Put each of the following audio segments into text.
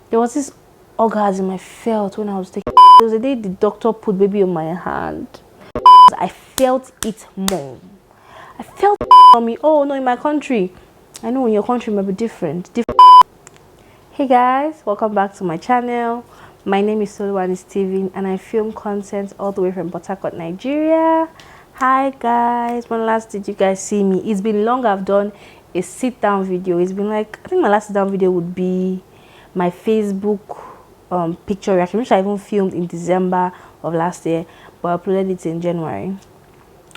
There was this orgasm I felt when I was taking. There was a day the doctor put baby on my hand. I felt it more. I felt on me. Oh no, in my country. I know in your country it might be different. Hey guys, welcome back to my channel. My name is Toluwani and I film content all the way from Port Harcourt, Nigeria. Hi guys, when last did you guys see me? It's been long. I've done a sit down video. It's been like, I think my last sit down video would be my Facebook picture reaction, which I even filmed in December of last year, but I uploaded it in January.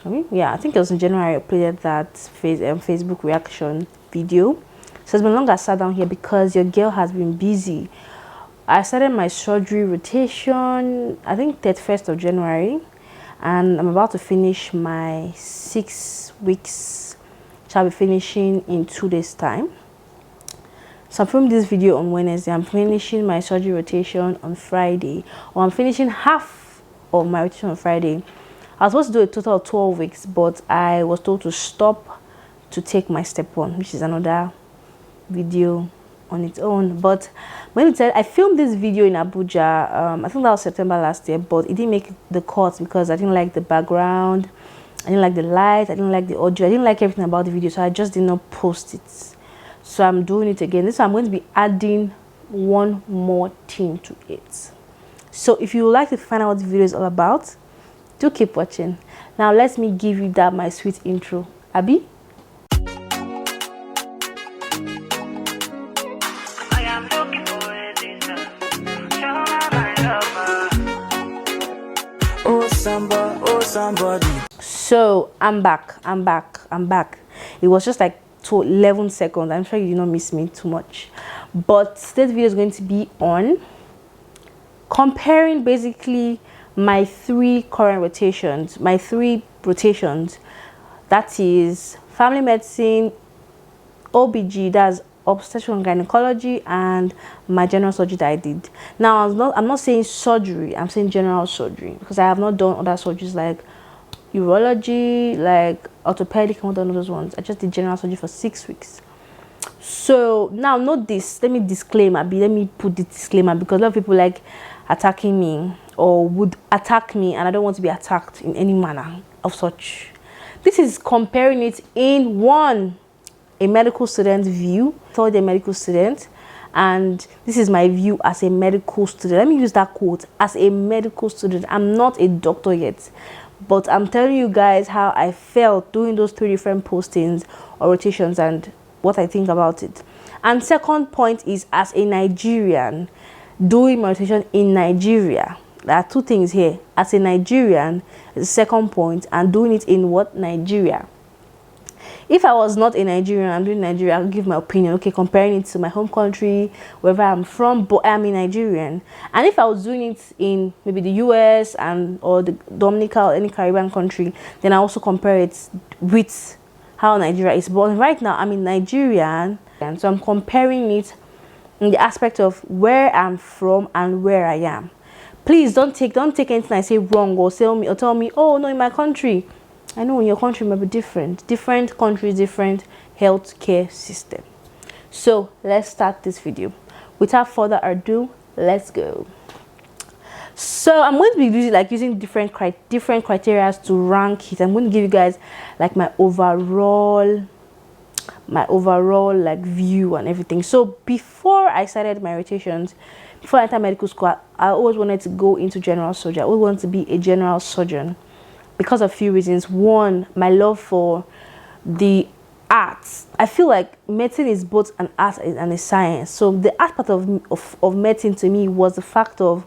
I think it was in January I uploaded that Facebook reaction video. So it's been long I sat down here because your girl has been busy. I started my surgery rotation, I think 31st of January, and I'm about to finish my 6 weeks, which I'll be finishing in 2 days time. So I'm filming this video on Wednesday. I'm finishing my surgery rotation on Friday, or I'm finishing half of my rotation on Friday. I was supposed to do a total of 12 weeks, but I was told to stop to take my step 1, which is another video on its own. But when it said I filmed this video in Abuja, I think that was September last year, but it didn't make the cut because I didn't like the background, I didn't like the light, I didn't like the audio, I didn't like everything about the video, so I just did not post it. So I'm doing it again. This time I'm going to be adding one more thing to it. So if you would like to find out what the video is all about, do keep watching. Now let me give you that my sweet intro. Abby? Somebody. So I'm back. It was just like 11 seconds. I'm sure you did not miss me too much, but today's video is going to be on comparing basically my 3 current rotations, that is family medicine, obg, that's obstetrics and gynecology, and my general surgery that I did. Now I'm not saying surgery, I'm saying general surgery, because I have not done other surgeries like urology, like orthopedic, and all those ones. I just did general surgery for 6 weeks. So now note this, let me put the disclaimer, because a lot of people like attacking me or would attack me, and I don't want to be attacked in any manner of such. This is comparing it in a medical student view, third a medical student, and this is my view as a medical student. Let me use that quote, as a medical student. I'm not a doctor yet, but I'm telling you guys how I felt doing those 3 different postings or rotations and what I think about it. And second point is, as a Nigerian doing my rotation in Nigeria. There are 2 things here. As a Nigerian, the second point, and doing it in what? Nigeria. If I was not a Nigerian, I'm doing Nigeria, I'll give my opinion, okay, comparing it to my home country, wherever I'm from, but I'm a Nigerian. And if I was doing it in maybe the US or the Dominica or any Caribbean country, then I also compare it with how Nigeria is. But right now, I'm in Nigerian, and so I'm comparing it in the aspect of where I'm from and where I am. Please don't take anything I say wrong, or tell me, oh no, in my country. I know in your country might be different countries, different healthcare system. So let's start this video. Without further ado, let's go. So I'm going to be using different criteria to rank it. I'm going to give you guys like my overall like view and everything. So before I started my rotations, before I entered medical school, I always wanted to go into general surgery. I always wanted to be a general surgeon because of a few reasons. One, my love for the arts. I feel like medicine is both an art and a science. So the art part of medicine to me was the fact of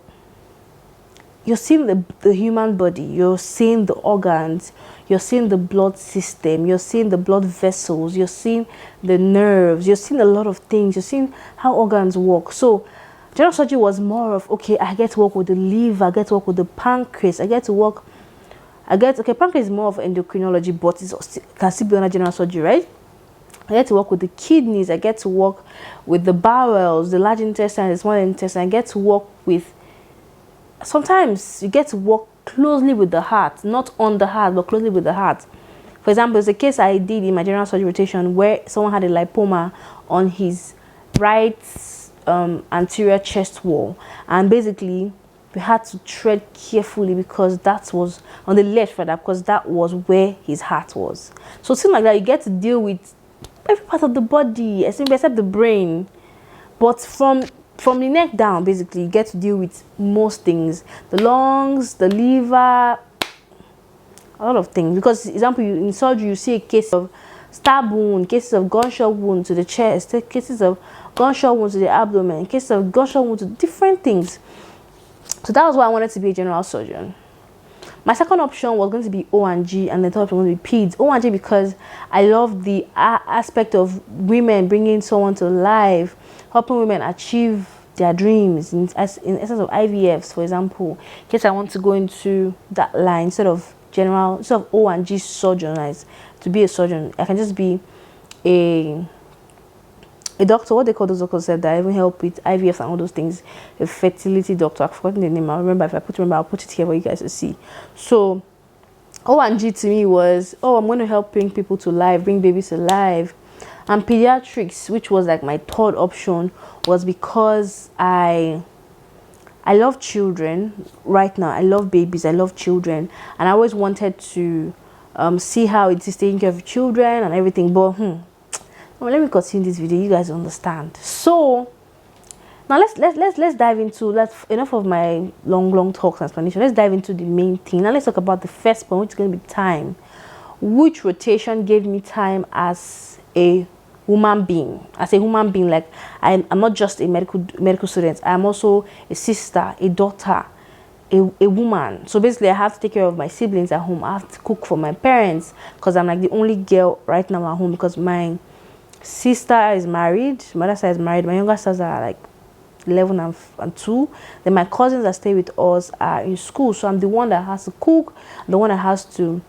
you're seeing the human body, you're seeing the organs, you're seeing the blood system, you're seeing the blood vessels, you're seeing the nerves, you're seeing a lot of things, you're seeing how organs work. So general surgery was more of, okay, I get to work with the liver, I get to work with the pancreas, pancreas is more of endocrinology, but it can still be under general surgery, right? I get to work with the kidneys, I get to work with the bowels, the large intestine, the small intestine, I get to work with, sometimes you get to work closely with the heart, not on the heart, but closely with the heart. For example, there's a case I did in my general surgery rotation where someone had a lipoma on his right anterior chest wall, and basically we had to tread carefully because that was on the left rather, because that was where his heart was. So things like that, you get to deal with every part of the body except the brain. But from the neck down, basically you get to deal with most things: the lungs, the liver, a lot of things. Because example, in surgery you see a case of stab wound, cases of gunshot wound to the chest, cases of gunshot wound to the abdomen, cases of gunshot wound to different things. So that was why I wanted to be a general surgeon. My second option was going to be O&G, and the third option was going to be peds. O&G because I love the aspect of women bringing someone to life, helping women achieve their dreams in essence of IVFs, for example. In case I want to go into that line instead of O&G surgeon, to be a surgeon, I can just be a doctor. What they call those doctors that even help with IVF and all those things, a fertility doctor. I've forgotten the name. I'll remember. If I remember, I'll put it here for you guys to see. So O&G to me was, I'm going to help bring people to life, bring babies to life. And pediatrics, which was like my third option, was because I love children. Right now I love babies, I love children, and I always wanted to see how it is taking care of children and everything. But let me continue this video, you guys understand. So now let's dive into, enough of my long talks and explanation. Let's dive into the main thing. Now let's talk about the first point, which is going to be time. Which rotation gave me time as a human being? Like I'm not just a medical student, I'm also a sister, a daughter, a woman. So basically I have to take care of my siblings at home. I have to cook for my parents because I'm like the only girl right now at home, because my sister is married, my other side is married, my younger sisters are like 11 and 2. Then my cousins that stay with us are in school, so I'm the one that has to cook, the one that has to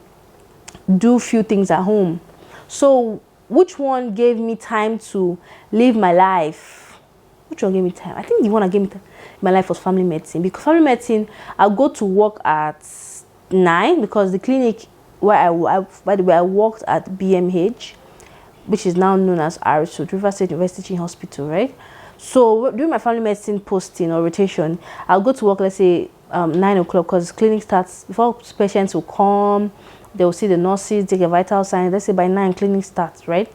do few things at home. So which one gave me time to live my life? Which one gave me time? I think the one that gave me time in my life was family medicine. Because family medicine, I'll go to work at 9, because the clinic where by the way, I worked at BMH, which is now known as RSU, River State University Teaching Hospital, right? So during my family medicine posting or rotation, I'll go to work, let's say 9 o'clock, because clinic starts before patients will come. They will see the nurses, take a vital sign. Let's say by 9 clinic starts, right?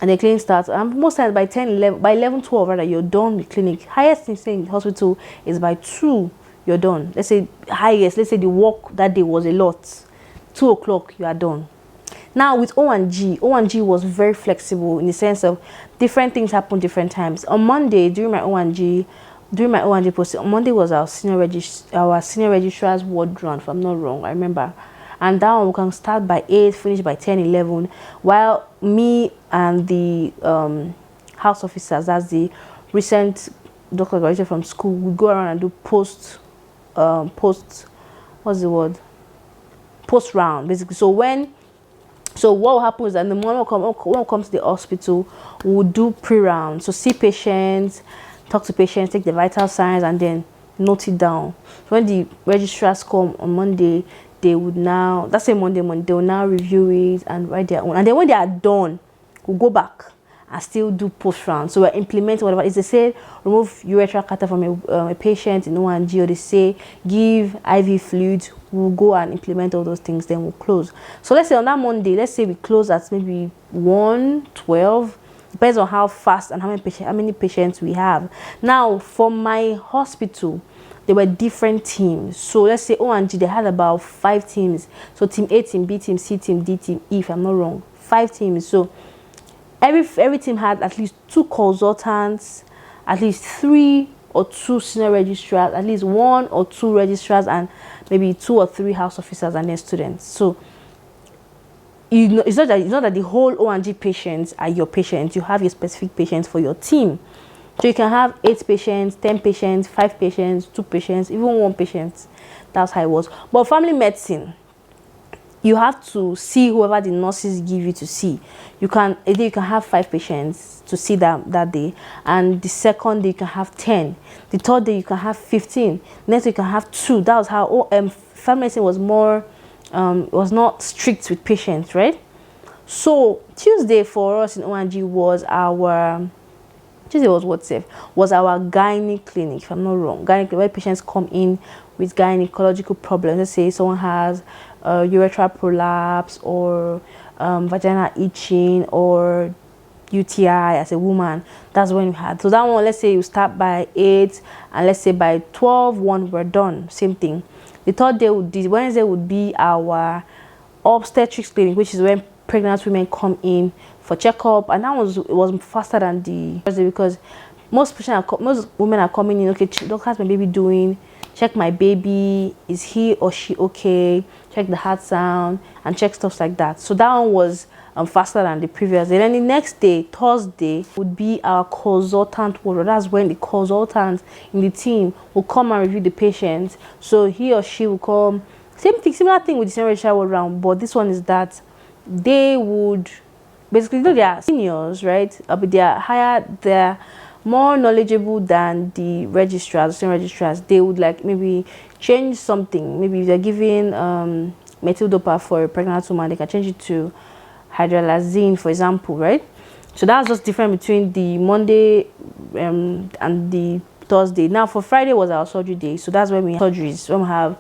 And the clinic starts, most times by 10, 11, by 11, 12 rather, you're done with clinic. Highest thing in the hospital is by 2, you're done. Let's say highest, let's say the work that day was a lot. 2 o'clock, you are done. Now with O&G was very flexible in the sense of different things happen different times. On Monday, during my O&G posting, on Monday was our senior registrar's ward run, if I'm not wrong, I remember. And that one we can start by 8, finish by 10, 11, while me and the house officers, that's the recent doctor graduated from school, we go around and do post round, basically. So what will happen is that in the morning when we come to the hospital, we'll do pre-round. So see patients, talk to patients, take the vital signs, and then note it down. So when the registrars come on Monday, they would now, that's a Monday, they will now review it and write their own. And then when they are done, we'll go back and still do post-round. So we're implementing whatever. If they say remove urethral catheter from a patient in O&G, or they say give IV fluid, we'll go and implement all those things, then we'll close. So let's say on that Monday, let's say we close at maybe 1:12, depends on how fast and how many patients we have. Now for my hospital, there were different teams. So let's say O&G, they had about 5 teams. So team A, team B, team C, team D, team E, if I'm not wrong. 5 teams. So every team had at least 2 consultants, at least 3 or 2 senior registrars, at least 1 or 2 registrars, and maybe 2 or 3 house officers and their students. So it's not that the whole O&G patients are your patients. You have your specific patients for your team. So you can have 8 patients, 10 patients, 5 patients, 2 patients, even 1 patient. That's how it was. But family medicine, you have to see whoever the nurses give you to see. A day you can have 5 patients to see that day, and the second day you can have 10. The third day you can have 15. Next day you can have 2. That was how family medicine was more, was not strict with patients, right? So Tuesday for us in O&G was our Tuesday was what safe? Was our gynae clinic, if I'm not wrong. Gynae clinic, where patients come in with gynecological problems. Let's say someone has urethral prolapse or vaginal itching or UTI as a woman. That's when we had. So that one, let's say you start by 8 and let's say by 12, 1 we're done. Same thing. The third day would be Wednesday, would be our obstetrics clinic, which is when pregnant women come in for checkup, and that was faster than the Thursday, because most women are coming in. Okay, doctor, how's my baby doing? Check my baby, is he or she okay? Check the heart sound and check stuff like that. So that one was faster than the previous day. Then the next day, Thursday, would be our consultant ward. That's when the consultant in the team will come and review the patient. So he or she will come. Same thing, similar thing with the senior registrar ward round, but this one is that they would basically, they are seniors, right? But they are higher, they're more knowledgeable than the registrars, the senior registrars. They would like maybe change something. Maybe if they're giving methyl dopa for a pregnant woman, they can change it to hydralazine, for example, right? So that's just different between the Monday and the Thursday. Now for Friday was our surgery day, so that's when we have surgeries. When we have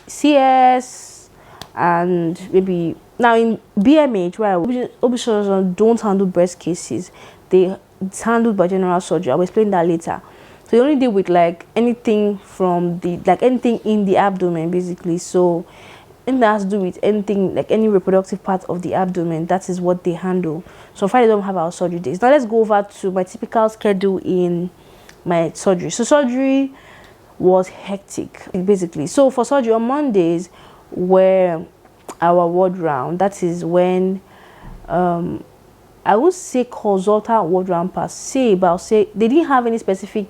CS and maybe now in BMH, where obstetricians don't handle breast cases, it's handled by general surgery. I'll explain that later. So they only deal with like anything from the anything in the abdomen, basically. So anything that has to do with anything like any reproductive part of the abdomen, that is what they handle. So Friday don't have our surgery days. Now let's go over to my typical schedule in my surgery. So surgery was hectic, basically. So for surgery on Mondays were our ward round. That is when I would say consultant ward round per se, but I'll say they didn't have any specific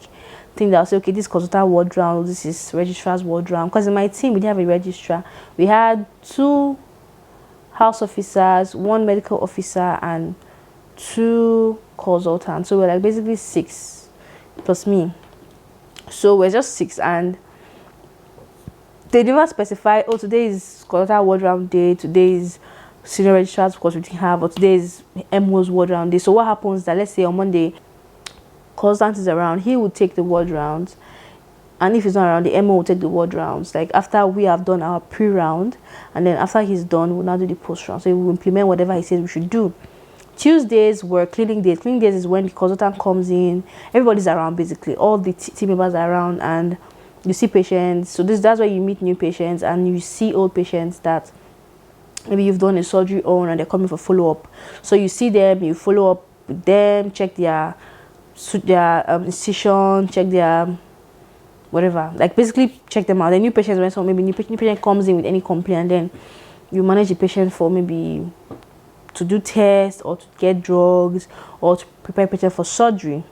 thing that I'll say, okay, this consultant ward round, this is registrar's ward round. Because in my team we didn't have a registrar. We had 2 house officers, 1 medical officer, and 2 consultants. So we're like basically 6 plus me. So we're just 6, and they never specify, oh, today is consultant ward round day, today is senior registrars, because we didn't have, or today is MO's ward round day. So what happens is that, let's say on Monday, consultant is around, he will take the ward rounds, and if he's not around, the MO will take the ward rounds, like after we have done our pre-round, and then after he's done, we'll now do the post-round. So we will implement whatever he says we should do. Tuesdays were cleaning days. Cleaning days is when the consultant comes in, everybody's around, basically all the team members are around, and you see patients. So that's where you meet new patients, and you see old patients that maybe you've done a surgery on and they're coming for follow-up. So you see them, you follow up with them, check their incision, check their whatever, like basically check them out. The new patients, when maybe new patient comes in with any complaint, and then you manage the patient for maybe to do tests or to get drugs or to prepare patient for surgery.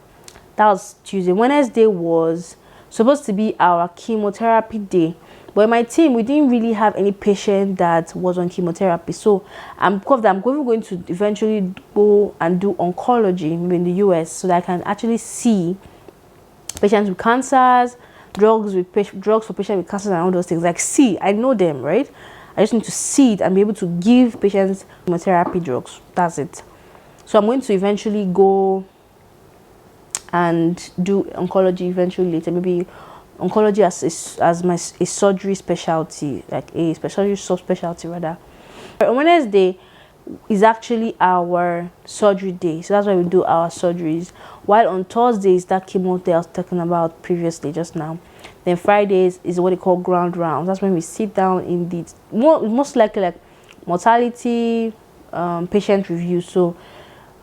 That was Tuesday. Wednesday was supposed to be our chemotherapy day, but in my team we didn't really have any patient that was on chemotherapy. So I'm going to eventually go and do oncology in the US, so that I can actually see patients with cancers, drugs for patients with cancers and all those things. Like, see, I know them, right? I just need to see it and be able to give patients chemotherapy drugs. That's it. So I'm going to eventually go and do oncology eventually later. Maybe oncology as my surgery specialty, like a surgery subspecialty rather. On Wednesday is actually our surgery day, so that's why we do our surgeries. While on Thursdays, that chemo day I was talking about previously just now. Then Fridays is what they call ground rounds. That's when we sit down in the most likely like mortality, patient review. So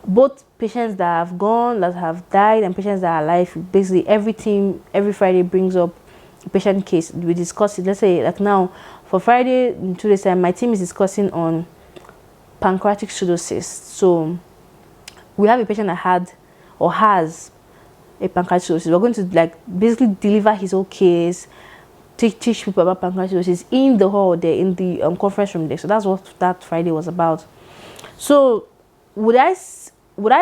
both patients that have gone, that have died, and patients that are alive, basically every Friday brings up a patient case. We discuss it. Let's say like now for Friday in 2 days time, my team is discussing on pancreatic pseudocyst. So we have a patient that had or has a pancreatic pseudocyst. We're going to like basically deliver his whole case, teach people about pancreatic pseudocyst in the hall there, in the conference room there. So that's what that Friday was about. So would I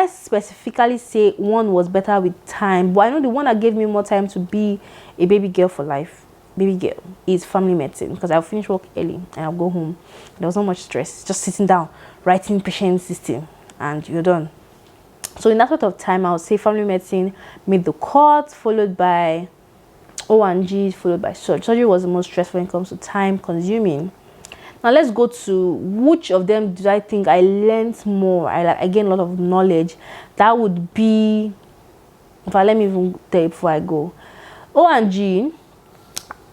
specifically say one was better with time? But I know the one that gave me more time to be a baby girl for life, baby girl, is family medicine, because I'll finish work early and I'll go home. There was not much stress, just sitting down, writing patient system, and you're done. So in that sort of time, I would say family medicine made the cut, followed by O&G, followed by surgery. Surgery was the most stressful when it comes to time consuming. Now let's go to which of them did I think I learned more. I gained a lot of knowledge. That would be, let me even tell you before I go. O&G,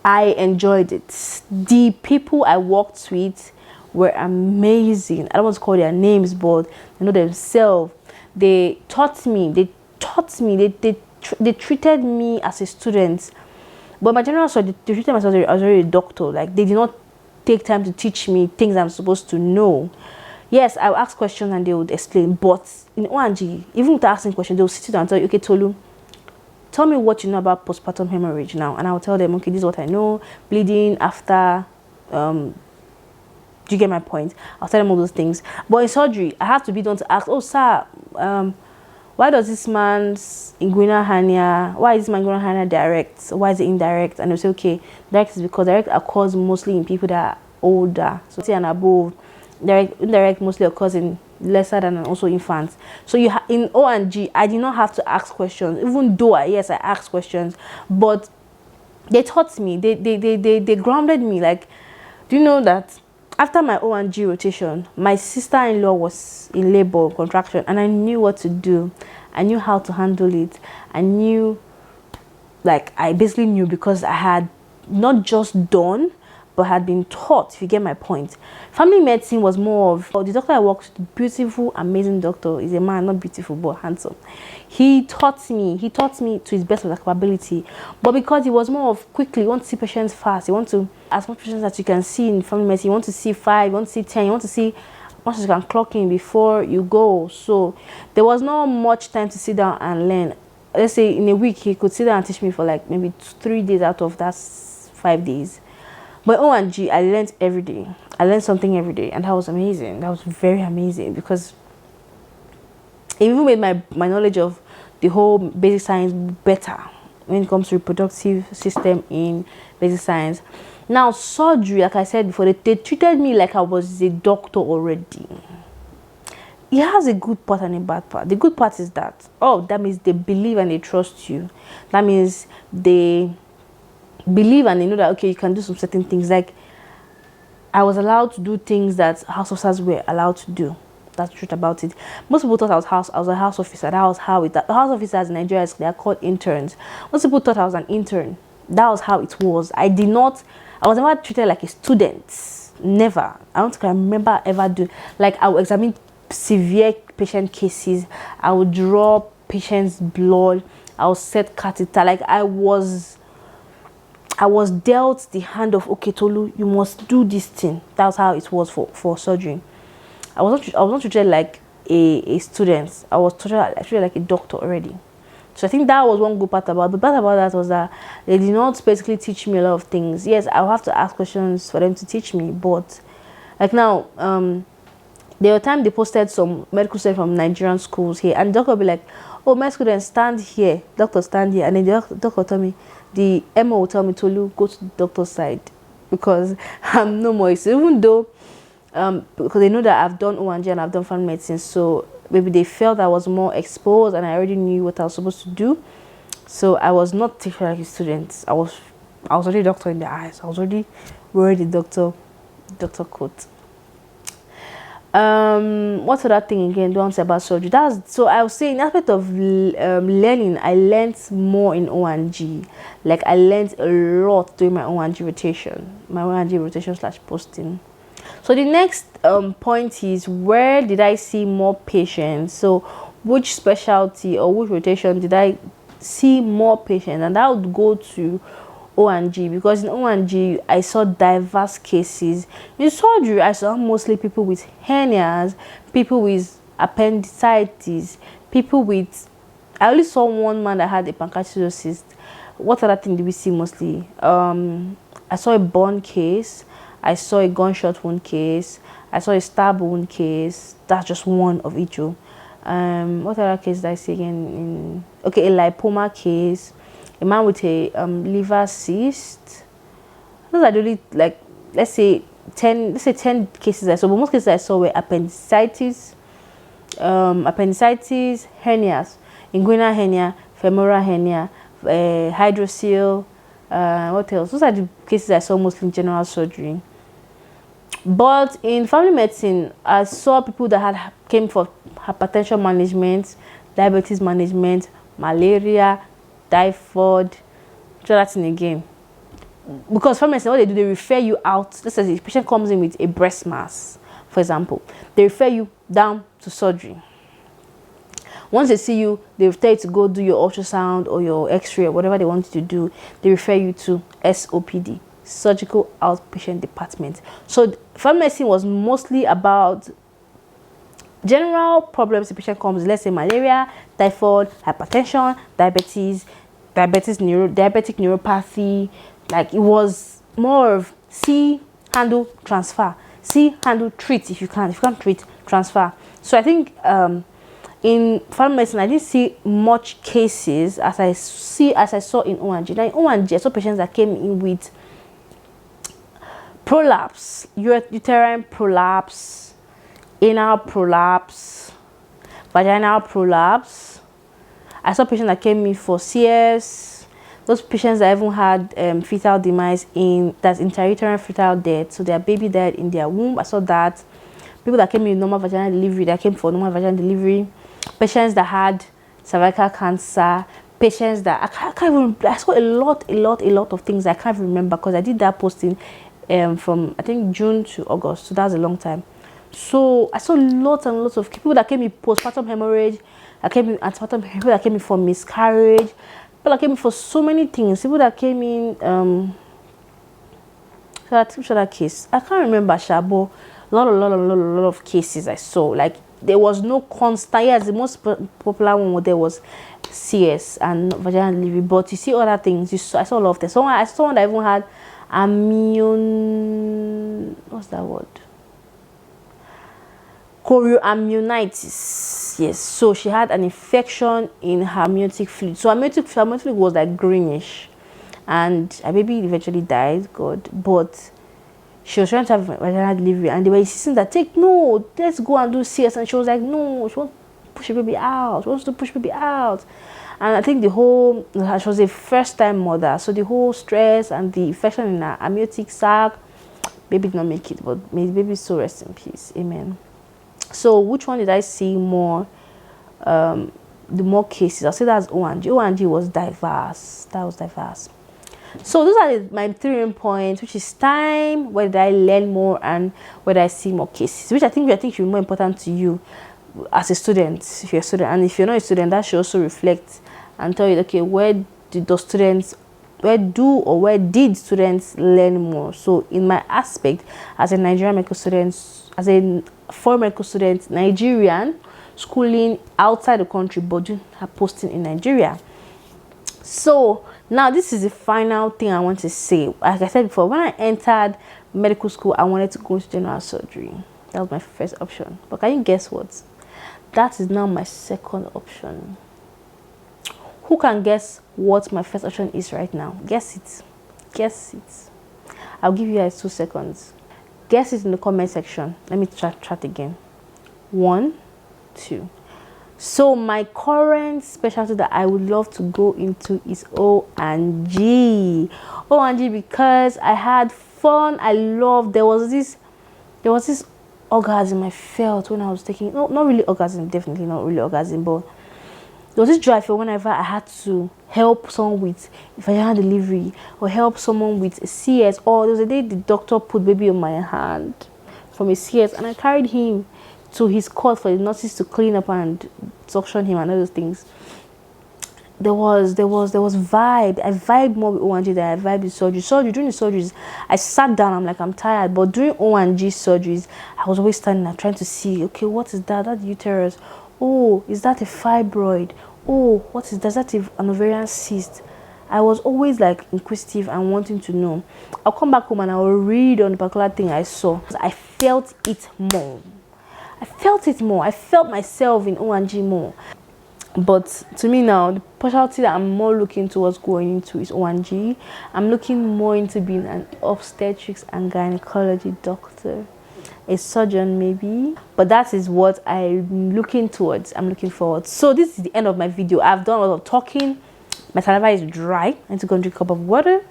I enjoyed it. The people I worked with were amazing. I don't want to call their names, but they know themselves. They taught me. They treated me as a student. But my general surgery, they treated myself as a doctor. Like, they did not take time to teach me things I'm supposed to know. Yes, I would ask questions and they would explain. But in O&G, even without asking questions, they would sit down and tell you, okay, Tolu, tell me what you know about postpartum hemorrhage now. And I'll tell them, okay, this is what I know. Bleeding after, do you get my point? I'll tell them all those things. But in surgery, I have to be done to ask, oh, sir, why does this man's inguinal hernia, why is this man's inguinal hernia direct? Why is it indirect? And they'll say, okay, direct is because direct occurs mostly in people that are older, so 60 and above. Indirect mostly occurs in lesser than and also infants. So in O&G, I did not have to ask questions, even though I asked questions, but they taught me, they grounded me. Like, do you know that after my O&G rotation, my sister-in-law was in labor contraction, and I knew what to do. I knew how to handle it. I basically knew because I had not just done, but had been taught, if you get my point. Family medicine was more of, the doctor I worked with, beautiful, amazing doctor, is a man, not beautiful, but handsome. He taught me to his best of his capability. But because he was more of quickly, you want to see patients fast, you want to, as much patients that you can see in family medicine, you want to see 5, you want to see 10, you want to see much as you can clock in before you go. So there was not much time to sit down and learn. Let's say in a week, he could sit down and teach me for like maybe 3 days out of that 5 days. But O&G, I learned every day. I learned something every day, and that was amazing. That was very amazing because it even made my knowledge of the whole basic science better when it comes to reproductive system in basic science. Now, surgery, like I said before, they treated me like I was a doctor already. It has a good part and a bad part. The good part is that, that means they believe and they trust you. That means they believe and they know that, okay, you can do some certain things. Like, I was allowed to do things that house officers were allowed to do. That's the truth about it. Most people thought I was a house officer. That was how it. The house officers in Nigeria, they are called interns. Most people thought I was an intern. That was how it was. I was never treated like a student. Never. I don't think I remember ever doing. Like, I would examine severe patient cases. I would draw patients' blood. I would set catheter. Like, I was dealt the hand of, okay, Tolu, you must do this thing. That's how it was for surgery. I was not treated like a student. I was treated like a doctor already. So I think that was one good part about it. The bad about that was that they did not basically teach me a lot of things. Yes, I'll have to ask questions for them to teach me, but like now, there were times they posted some medical students from Nigerian schools here, and the doctor will be like, oh, my students stand here, doctor stand here, and then the doctor told me, the MO will tell me, Tolu, go to the doctor's side, because I'm no more. So even though, because they know that I've done O&G and I've done family medicine, so maybe they felt I was more exposed and I already knew what I was supposed to do. So I was not taken like a student. I was already a doctor in their eyes. I was already wearing the doctor coat. What other thing again do I want to say about surgery? So I was saying, in aspect of learning, I learned more in O&G. Like, I learned a lot during my O&G rotation, / posting. So the next point is, where did I see more patients? So which specialty or which rotation did I see more patients? And that would go to O&G, because in O&G I saw diverse cases. In surgery, I saw mostly people with hernias, people with appendicitis, people with, I only saw one man that had a pancreatitis cyst. What other thing did we see mostly? I saw a burn case, I saw a gunshot wound case, I saw a stab wound case. That's just one of each. What other case did I see again? A lipoma case, a man with a liver cyst. Those are really, like, let's say 10 cases I saw, but most cases I saw were appendicitis, appendicitis, hernias, inguinal hernia, femoral hernia, hydrocele. What else? Those are the cases I saw mostly in general surgery. But in family medicine, I saw people that came for hypertension management, diabetes management, malaria, typhoid, try that thing again. Because family medicine, what they do, they refer you out. Let's say the patient comes in with a breast mass, for example, they refer you down to surgery. Once they see you, they tell you to go do your ultrasound or your x-ray or whatever they want you to do. They refer you to SOPD, surgical outpatient department. So family medicine was mostly about general problems the patient comes, let's say malaria, typhoid, hypertension, diabetic neuropathy. Like, it was more of see, handle, transfer, see, handle, treat. If you can't treat, transfer. So I think in family medicine, I didn't see much cases as I saw in O&G. Now in O&G, I saw patients that came in with prolapse, uterine prolapse, anal prolapse, vaginal prolapse. I saw patients that came in for CS. Those patients that even had fetal demise, that's intrauterine fetal death, so their baby died in their womb. I saw that. People that came in normal vaginal delivery, that came for normal vaginal delivery. Patients that had cervical cancer. Patients that I can't even. I saw a lot of things I can't remember because I did that posting from I think June to August, so that's a long time. So I saw lots and lots of people that came in postpartum hemorrhage, that came in antepartum, people that came in for miscarriage, people that came in for so many things, people that came in that case I can't remember, but a lot of cases I saw. Like, there was no constant. Yes, the most popular one there was CS and vaginal delivery, but you see other things. I saw a lot of them. I saw one that even had what's that word? Chorioamnionitis. Yes, so she had an infection in her amniotic fluid. So amniotic fluid was like greenish, and her baby eventually died, God. But she was trying to have vaginal delivery, and they were insisting that let's go and do CS, and she was like, no, she wants to push the baby out. She wants to push the baby out. And I think she was a first-time mother, so the whole stress and the infection in her amniotic sac, baby did not make it, but may the baby so rest in peace. Amen. So which one did I see more? The more cases, I'll say that's O&G. O&G was diverse. That was diverse. So those are my 3 main points, which is time, where did I learn more, and where did I see more cases, which I think should be more important to you as a student, if you're a student. And if you're not a student, that should also reflect and tell you, okay, where did students learn more? So in my aspect, as a Nigerian medical student, as a foreign medical student, Nigerian, schooling outside the country, but doing her posting in Nigeria. So now this is the final thing I want to say. Like I said before, when I entered medical school, I wanted to go into general surgery. That was my first option. But can you guess what? That is now my second option. Who can guess what my first option is right now? Guess it. Guess it. I'll give you guys 2 seconds. Guess it in the comment section. Let me chat again. 1, 2. So my current specialty that I would love to go into is O&G. O&G because I had fun. I loved. There was this orgasm I felt when I was taking. No, not really orgasm. Definitely not really orgasm, but there was this joy I felt whenever I had to help someone with vaginal delivery or help someone with a CS. Or there was a day the doctor put baby on my hand from a CS, and I carried him to his cot for the nurses to clean up and suction him and all those things. There was vibe. I vibed more with O&G than I vibed with surgery. During the surgeries, I sat down. I'm like, I'm tired. But during O&G surgeries, I was always standing there trying to see, okay, what is that? That's uterus. Oh, is that a fibroid? Oh, what is that? Is that an ovarian cyst? I was always like inquisitive and wanting to know. I'll come back home and I'll read on the particular thing I saw. I felt it more. I felt myself in O&G more. But to me now, the specialty that I'm more looking towards going into is O&G. I'm looking more into being an obstetrics and gynecology doctor. a surgeon maybe, but that is what I'm looking towards. I'm looking forward. So this is the end of my video. I've done a lot of talking. My saliva is dry. I need to go and drink a cup of water,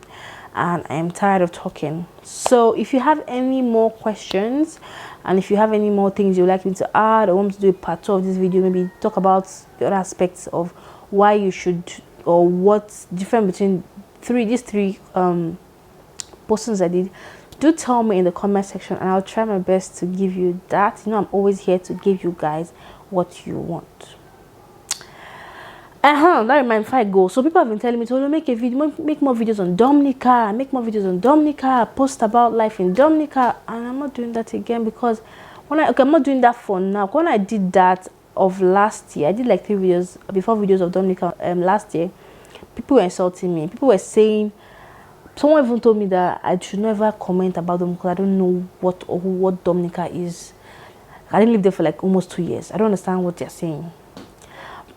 and I'm tired of talking. So if you have any more questions, and if you have any more things you'd like me to add, or want me to do a part 2 of this video, maybe talk about the other aspects of why you should, or what's different between these three postings I did, do tell me in the comment section, and I'll try my best to give you that. You know, I'm always here to give you guys what you want. That reminds me, if I go, so people have been telling me to make a video, make more videos on Dominica, post about life in Dominica, and I'm not doing that again, because I'm not doing that for now. When I did that of last year, I did like 3 videos, before videos of Dominica last year. People were insulting me. People were saying, someone even told me that I should never comment about them because I don't know what Dominica is. I didn't live there for like almost 2 years. I don't understand what they're saying.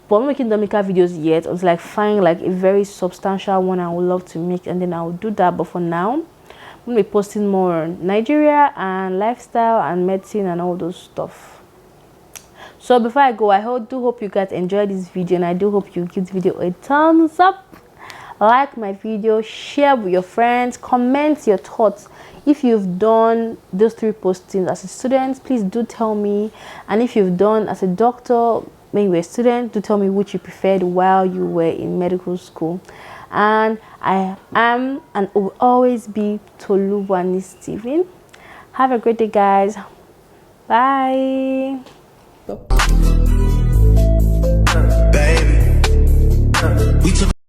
But I'm not making Dominica videos yet until I find like a very substantial one I would love to make, and then I'll do that. But for now, I'm going to be posting more on Nigeria and lifestyle and medicine and all those stuff. So before I go, I do hope you guys enjoyed this video, and I do hope you give the video a thumbs up, like my video, share with your friends, comment your thoughts. If you've done those 3 postings as a student, please do tell me. And if you've done as a doctor when you were a student, do tell me which you preferred while you were in medical school. And I am and will always be Toluwani Stephen. Have a great day, guys. Bye.